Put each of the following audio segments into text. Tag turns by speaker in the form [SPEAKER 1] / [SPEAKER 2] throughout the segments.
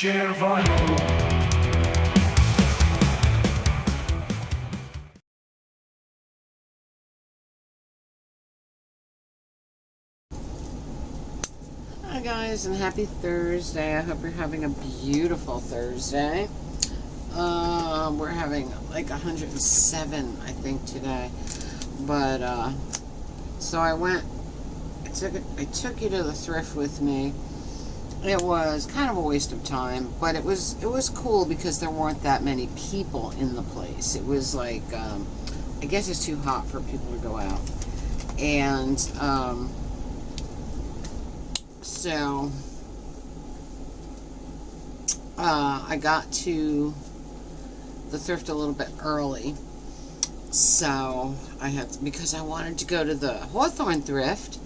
[SPEAKER 1] Share vinyl.
[SPEAKER 2] Hi guys, and happy Thursday. I hope you're having a beautiful Thursday. We're having like 107, I think, today. But so I took you to the thrift with me. It was kind of a waste of time, but it was cool because there weren't that many people in the place. It was like I guess it's too hot for people to go out, and so I got to the thrift a little bit early. So because I wanted to go to the Hawthorne thrift,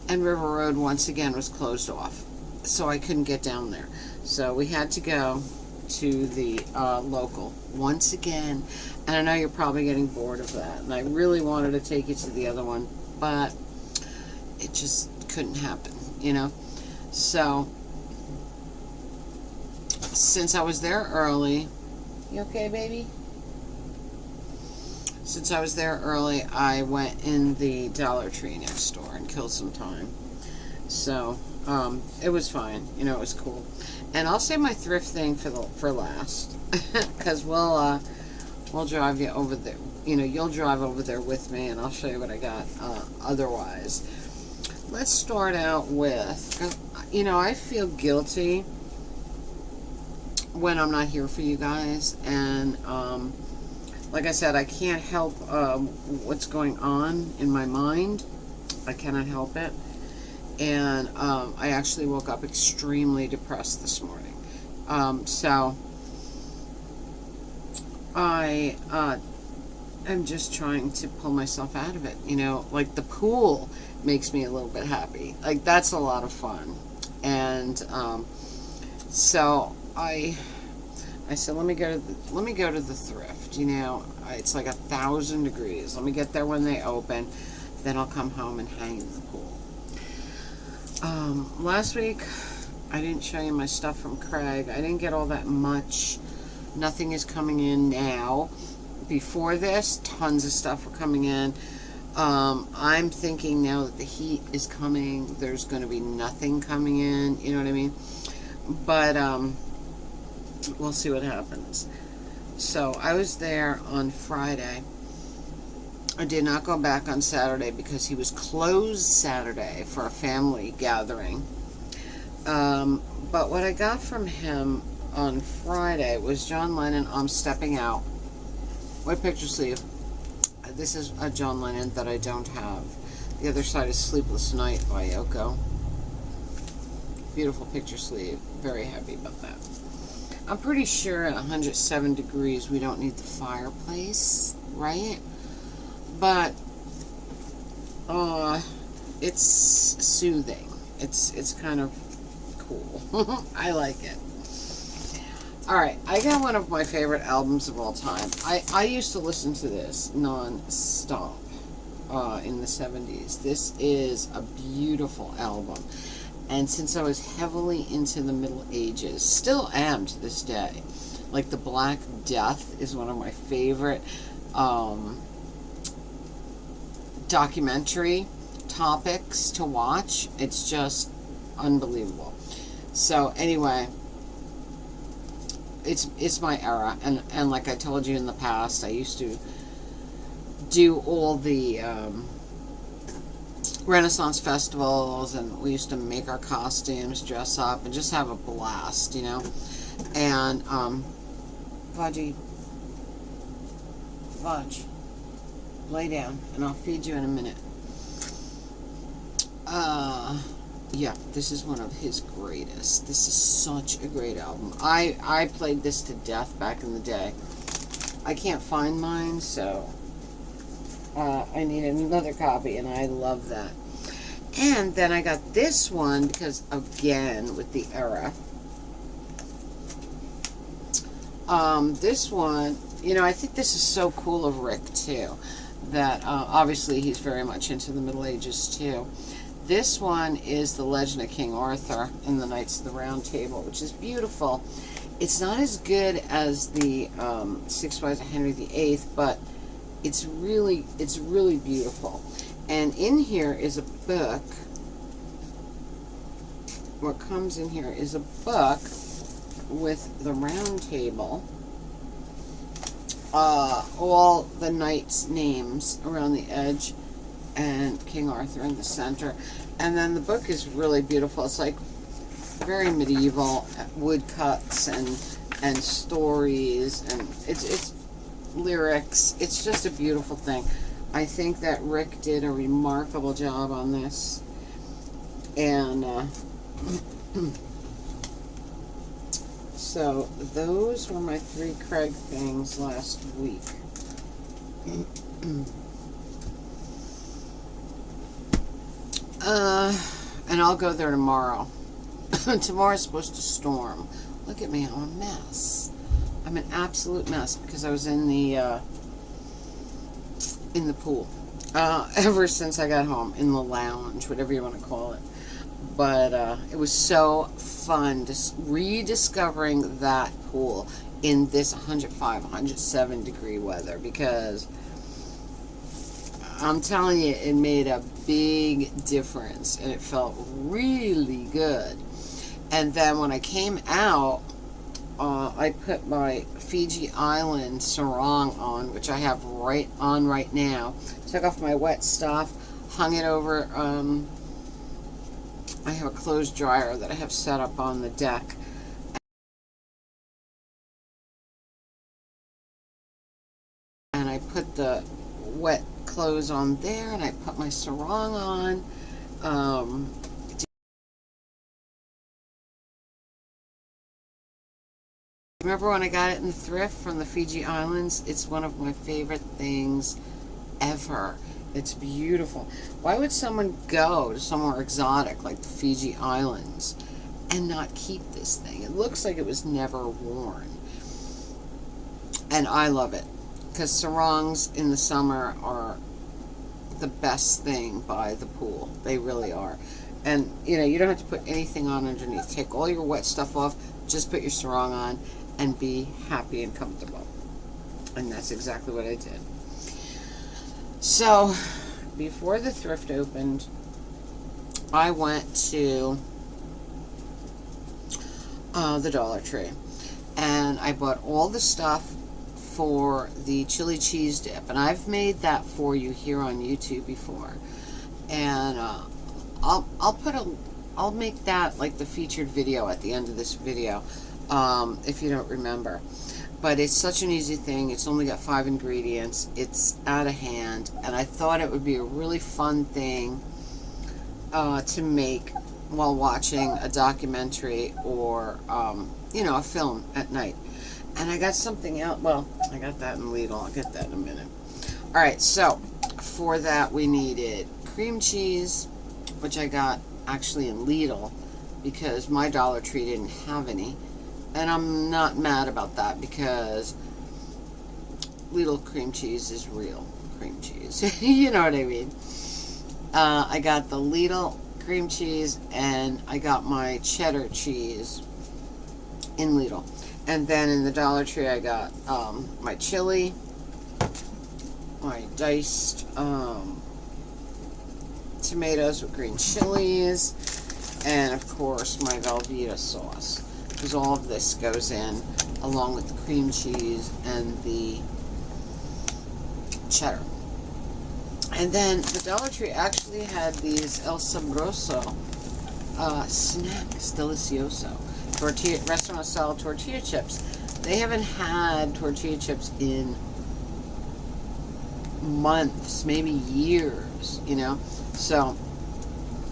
[SPEAKER 2] and River Road once again was closed off. So I couldn't get down there. So we had to go to the local once again. And I know you're probably getting bored of that. And I really wanted to take you to the other one, but it just couldn't happen, you know? So, since I was there early, you okay, baby? Since I was there early, I went in the Dollar Tree next door and killed some time. So, it was fine. You know, it was cool. And I'll save my thrift thing for last, because we'll drive you over there. You know, you'll drive over there with me, and I'll show you what I got. Otherwise, let's start out with, you know, I feel guilty when I'm not here for you guys, and like I said, I can't help what's going on in my mind. I cannot help it. And I actually woke up extremely depressed this morning. So I am just trying to pull myself out of it. You know, like the pool makes me a little bit happy. Like, that's a lot of fun. And so I said, let me go to the thrift. You know, it's like 1,000 degrees. Let me get there when they open. Then I'll come home and hang in the pool. Last week, I didn't show you my stuff from Craig. I didn't get all that much. Nothing is coming in now. Before this, tons of stuff were coming in. I'm thinking now that the heat is coming, there's going to be nothing coming in. You know what I mean? But, we'll see what happens. So, I was there on Friday. I did not go back on Saturday because he was closed Saturday for a family gathering. But what I got from him on Friday was John Lennon, I'm Stepping Out. What picture sleeve? This is a John Lennon that I don't have. The other side is Sleepless Night by Yoko. Beautiful picture sleeve. Very happy about that. I'm pretty sure at 107 degrees we don't need the fireplace, right? But it's soothing. It's kind of cool. I like it. Alright, I got one of my favorite albums of all time. I used to listen to this non-stop in the 70s. This is a beautiful album. And since I was heavily into the Middle Ages, still am to this day. Like, the Black Death is one of my favorite documentary topics to watch. It's just unbelievable. So anyway, it's my era, and like I told you in the past, I used to do all the Renaissance festivals, and we used to make our costumes, dress up, and just have a blast, you know. And Fudge, lay down, and I'll feed you in a minute. Yeah, this is one of his greatest. This is such a great album. I played this to death back in the day. I can't find mine, so I need another copy, and I love that. And then I got this one because, again, with the era. This one, you know, I think this is so cool of Rick, too, that obviously he's very much into the Middle Ages, too, This one is The Legend of King Arthur in the Knights of the Round Table, which is beautiful. It's not as good as the Six Wives of Henry VIII, but it's really beautiful. And in here is a book. What comes in here is a book with the Round Table, all the knights' names around the edge, and King Arthur in the center. And then the book is really beautiful. It's like very medieval, woodcuts and stories, and it's lyrics. It's just a beautiful thing. I think that Rick did a remarkable job on this. And so those were my 3 Craig things last week. And I'll go there tomorrow. Tomorrow's supposed to storm. Look at me, I'm a mess. I'm an absolute mess because I was in the pool ever since I got home, in the lounge, whatever you want to call it. But it was so fun just rediscovering that pool in this 105, 107 degree weather, because I'm telling you, it made a big difference and it felt really good. And then when I came out, I put my Fiji Island sarong on, which I have right now. Took off my wet stuff, hung it over. I have a clothes dryer that I have set up on the deck. And I put the wet clothes on there, and I put my sarong on. Remember when I got it in the thrift from the Fiji Islands? It's one of my favorite things ever. It's beautiful. Why would someone go to somewhere exotic like the Fiji Islands and not keep this thing? It looks like it was never worn. And I love it, because sarongs in the summer are the best thing by the pool. They really are. And, you know, you don't have to put anything on underneath. Take all your wet stuff off, just put your sarong on, and be happy and comfortable. And that's exactly what I did. So, before the thrift opened, I went to the Dollar Tree. And I bought all the stuff for the chili cheese dip. And I've made that for you here on YouTube before. And I'll make that like the featured video at the end of this video. If you don't remember. But it's such an easy thing. It's only got 5 ingredients. It's out of hand. And I thought it would be a really fun thing to make while watching a documentary or, you know, a film at night. And I got something else. Well, I got that in Lidl. I'll get that in a minute. Alright, so for that we needed cream cheese, which I got actually in Lidl because my Dollar Tree didn't have any. And I'm not mad about that, because Lidl cream cheese is real cream cheese. You know what I mean? I got the Lidl cream cheese, and I got my cheddar cheese in Lidl. And then in the Dollar Tree, I got my chili, my diced tomatoes with green chilies, and of course my Velveeta sauce. Because all of this goes in along with the cream cheese and the cheddar. And then the Dollar Tree actually had these El Sabroso snacks, delicioso, restaurant style tortilla chips. They haven't had tortilla chips in months, maybe years, you know. So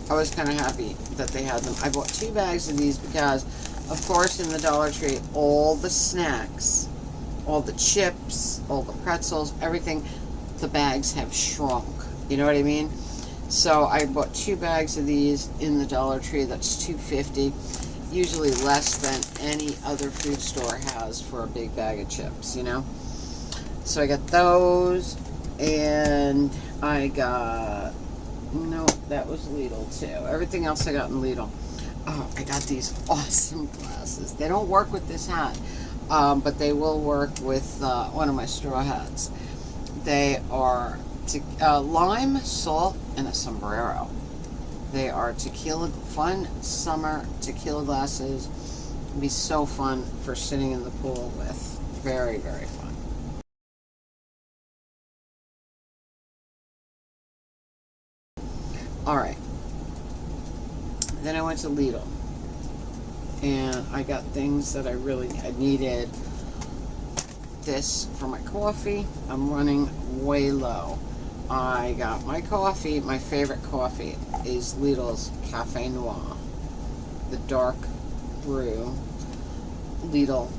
[SPEAKER 2] I was kind of happy that they had them. I bought 2 bags of these because, of course, in the Dollar Tree, all the snacks, all the chips, all the pretzels, everything, the bags have shrunk. You know what I mean? So I bought 2 bags of these in the Dollar Tree. That's $2.50, usually less than any other food store has for a big bag of chips, you know? So I got those, and I got No, that was Lidl too. Everything else I got in Lidl. Oh, I got these awesome glasses. They don't work with this hat, but they will work with one of my straw hats. They are lime, salt, and a sombrero. They are tequila, fun summer tequila glasses. It'd be so fun for sitting in the pool with. Very, very fun. All right. Then I went to Lidl, and I got things that I needed. This for my coffee. I'm running way low. I got my coffee. My favorite coffee is Lidl's Cafe Noir, the dark brew Lidl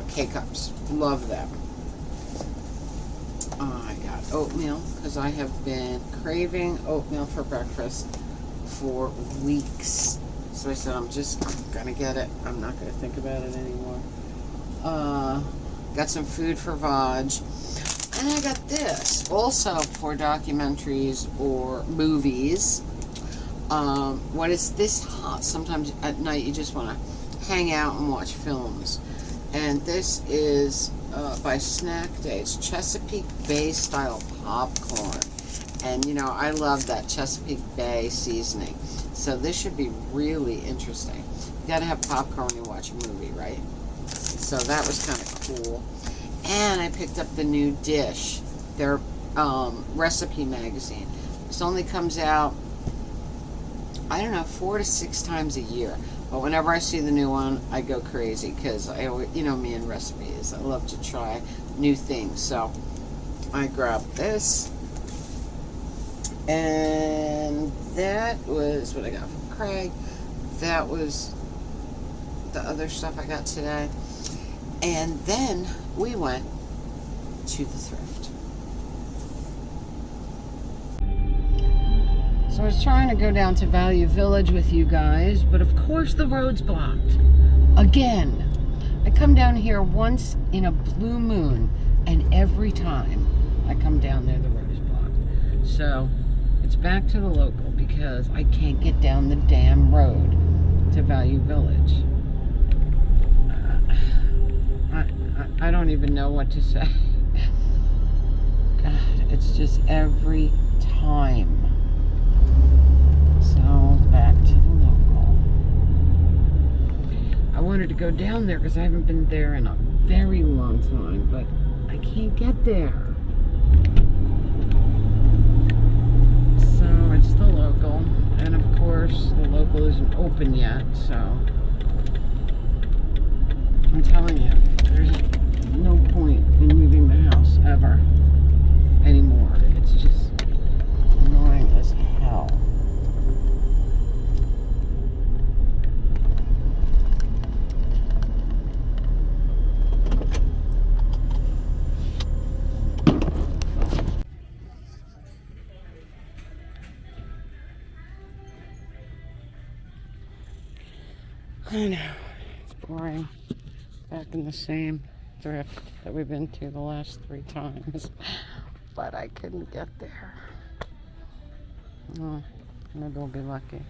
[SPEAKER 2] K-Cups. Love them. I got oatmeal because I have been craving oatmeal for breakfast for weeks. So I said, I'm gonna get it. I'm not gonna think about it anymore. Got some food for Vaj. And I got this also for documentaries or movies. When it's this hot, sometimes at night you just want to hang out and watch films. And this is by Snack Day. It's Chesapeake Bay style popcorn. And you know, I love that Chesapeake Bay seasoning. So this should be really interesting. You gotta have popcorn when you watch a movie, right? So that was kind of cool. And I picked up the new dish, their recipe magazine. This only comes out, I don't know, 4 to 6 times a year. But whenever I see the new one, I go crazy because I always, you know me and recipes. I love to try new things. So I grabbed this. And that was what I got from Craig. That was the other stuff I got today. And then we went to the thrift. So I was trying to go down to Value Village with you guys, but of course the road's blocked. Again. I come down here once in a blue moon, and every time I come down there the road is blocked. So it's back to the local because I can't get down the damn road to Value Village. I don't even know what to say. God, it's just every time. So, back to the local. I wanted to go down there because I haven't been there in a very long time, but I can't get there. So, it's the local. And of course, the local isn't open yet, so I'm telling you, there's no point in leaving the house ever anymore. It's just annoying as hell. I know, it's boring. Back in the same thrift that we've been to the last 3 times, but I couldn't get there. Oh, maybe we'll be lucky.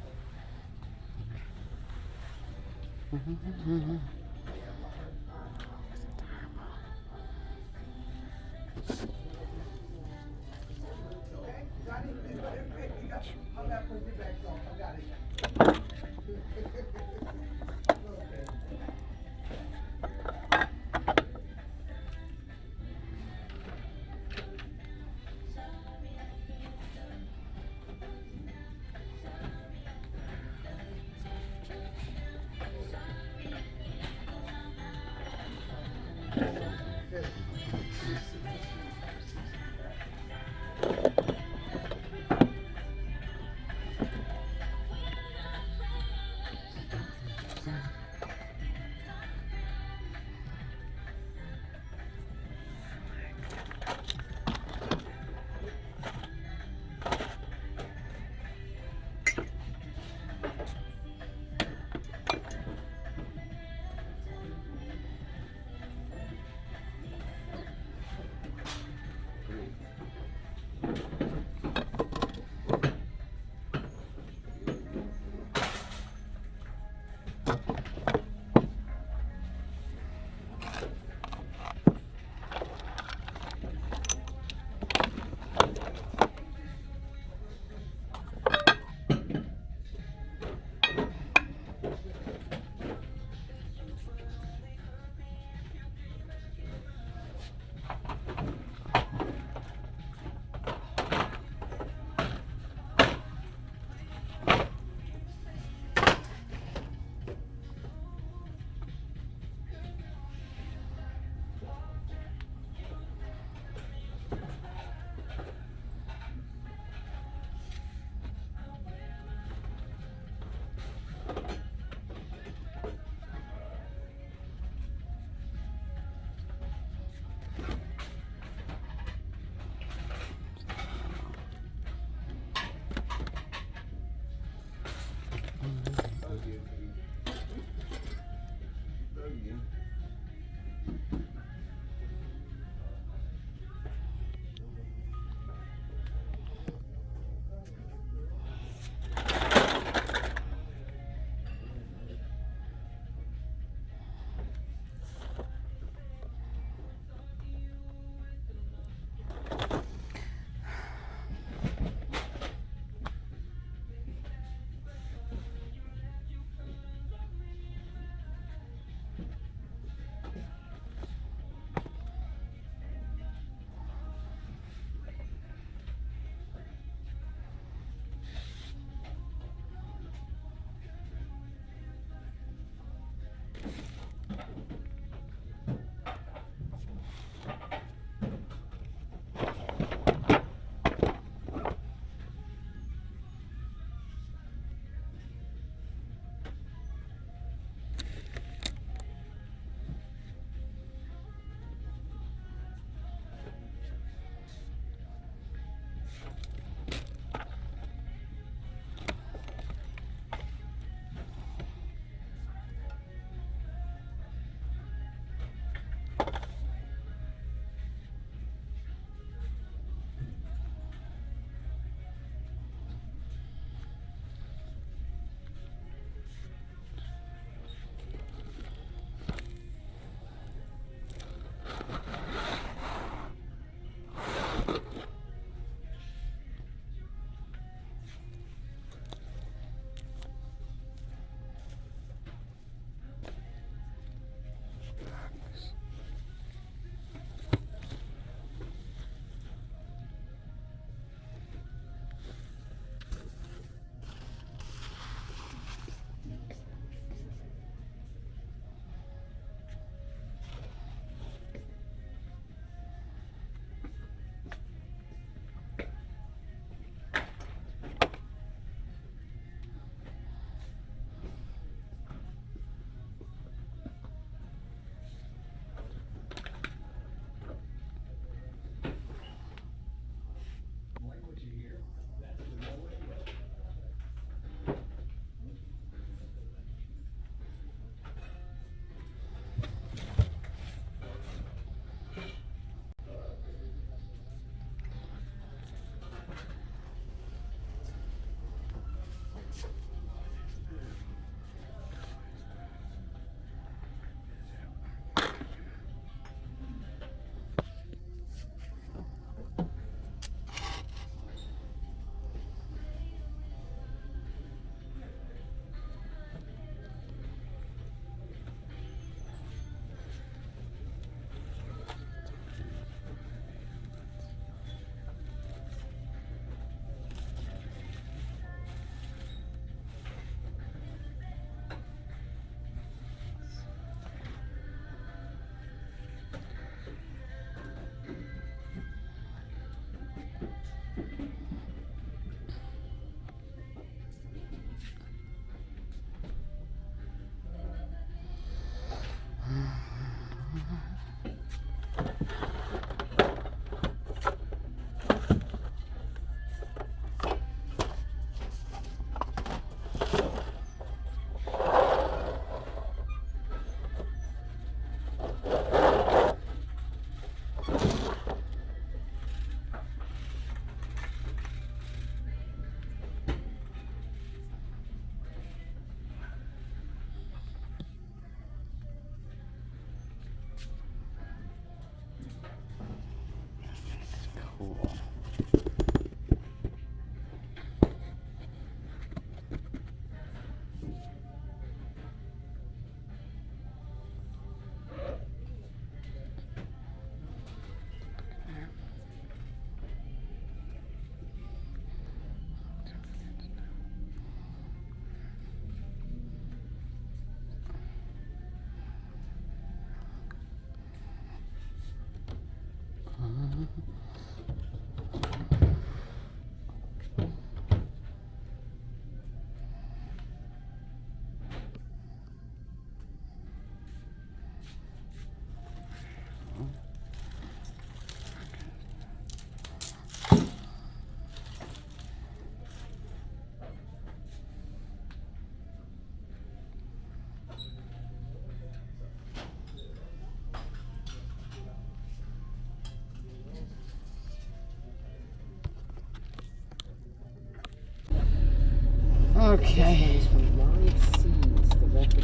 [SPEAKER 2] Okay.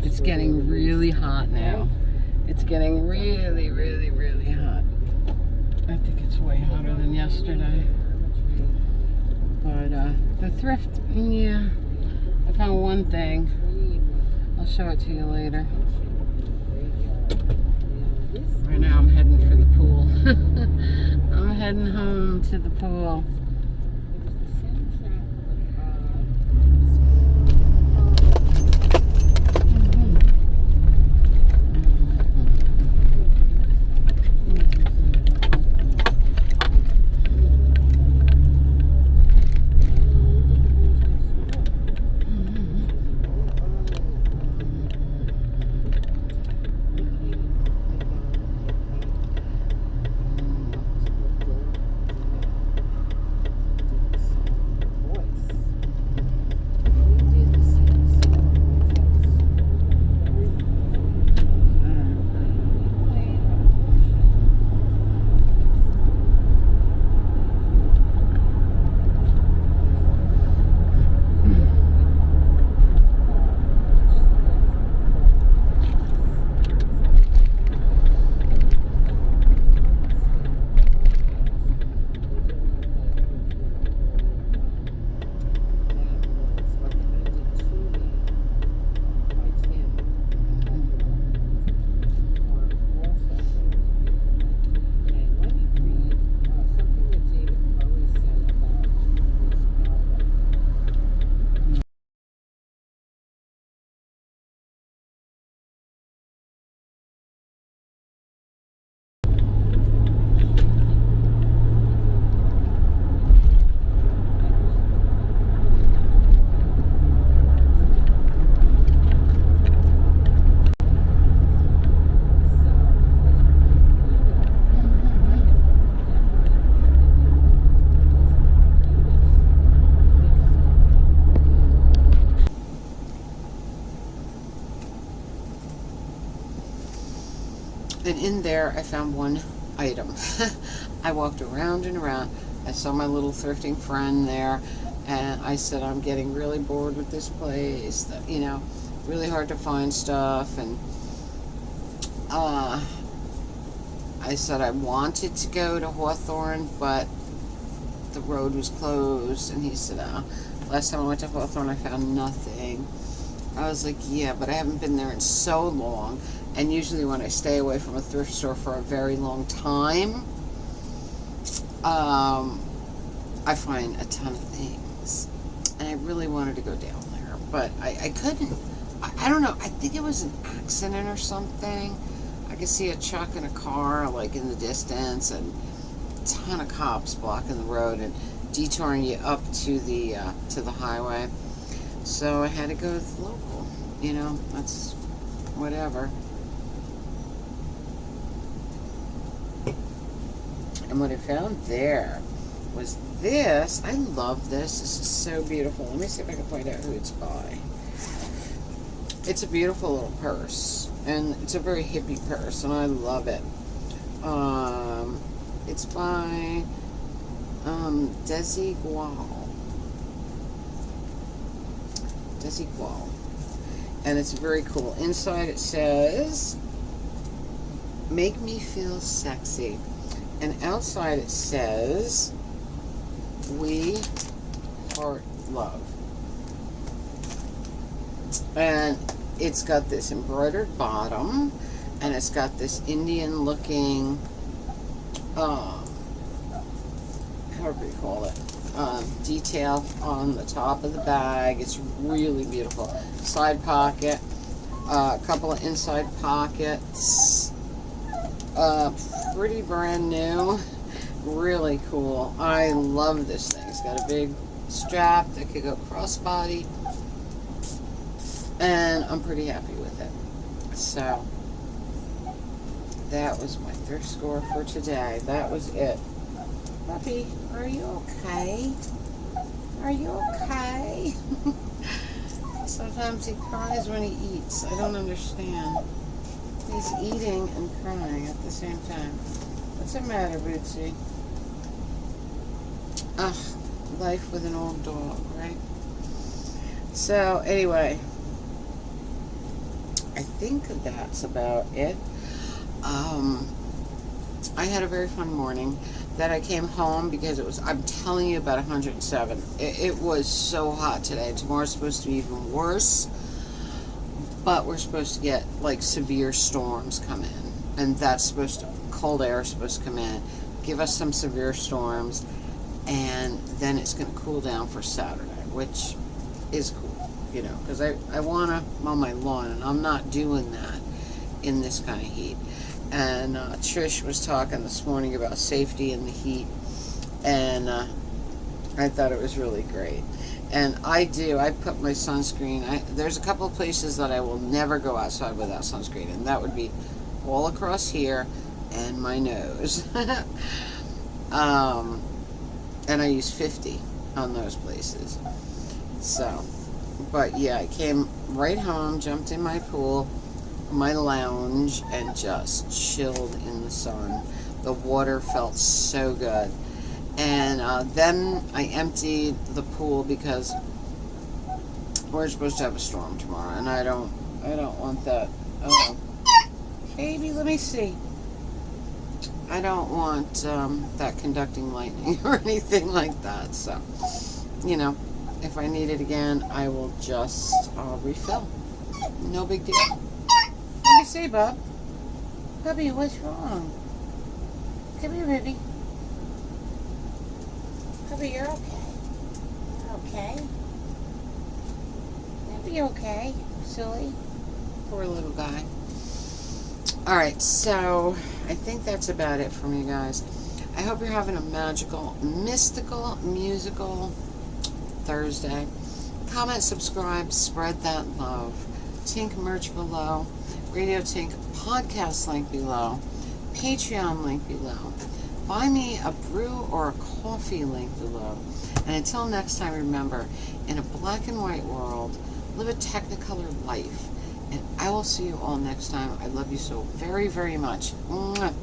[SPEAKER 2] It's getting really hot now. It's getting really, really, really hot. I think it's way hotter than yesterday. But the thrift, yeah. I found one thing. I'll show it to you later. Right now I'm heading for the pool. I'm heading home to the pool. And in there, I found one item. I walked around and around. I saw my little thrifting friend there, and I said, I'm getting really bored with this place. That, you know, really hard to find stuff. And I said I wanted to go to Hawthorne, but the road was closed. And he said, last time I went to Hawthorne, I found nothing. I was like, yeah, but I haven't been there in so long. And usually when I stay away from a thrift store for a very long time, I find a ton of things. And I really wanted to go down there, but I couldn't. I don't know. I think it was an accident or something. I could see a truck and a car like in the distance, and a ton of cops blocking the road and detouring you up to the highway. So I had to go with the local. You know, that's whatever. And what I found there was this. I love this. This is so beautiful. Let me see if I can find out who it's by. It's a beautiful little purse. And it's a very hippie purse, and I love it. It's by Desigual. Desigual. And it's very cool. Inside it says, "Make me feel sexy." And outside it says, "We heart love." And it's got this embroidered bottom, and it's got this Indian looking, how do we call it, detail on the top of the bag. It's really beautiful. Side pocket, a couple of inside pockets. Pretty brand new. Really cool. I love this thing. It's got a big strap that could go crossbody, and I'm pretty happy with it. So that was my thrift store for today. That was it. Puppy, are you okay? Are you okay? Sometimes he cries when he eats. I don't understand. He's eating and crying at the same time. What's the matter, Bootsy? Ugh, life with an old dog, right? So anyway, I think that's about it. I had a very fun morning. Then I came home because it was, I'm telling you, about 107. It was so hot today. Tomorrow's supposed to be even worse. But we're supposed to get like severe storms come in. And that's supposed to, cold air is supposed to come in, give us some severe storms. And then it's going to cool down for Saturday, which is cool, you know, because I want to mow my lawn, and I'm not doing that in this kind of heat. And Trish was talking this morning about safety in the heat, and I thought it was really great. And I put my sunscreen, there's a couple of places that I will never go outside without sunscreen, and that would be all across here and my nose. And I use 50 on those places. So, but yeah, I came right home, jumped in my pool, my lounge, and just chilled in the sun. The water felt so good. And then I emptied the pool because we're supposed to have a storm tomorrow, and I don't want that. Oh, baby, let me see. I don't want that conducting lightning or anything like that. So, you know, if I need it again, I will just refill. No big deal. What do you say, Bob? Bubby, what's wrong? Come here, baby. Bubby, you're okay. Okay. You'll be okay, silly. Poor little guy. Alright, so I think that's about it from you guys. I hope you're having a magical, mystical, musical Thursday. Comment, subscribe, spread that love. Tink merch below. Radio Tink podcast link below. Patreon link below. Buy me a brew or a coffee link below. And until next time, remember, in a black and white world, live a technicolor life. And I will see you all next time. I love you so very, very much. Mwah.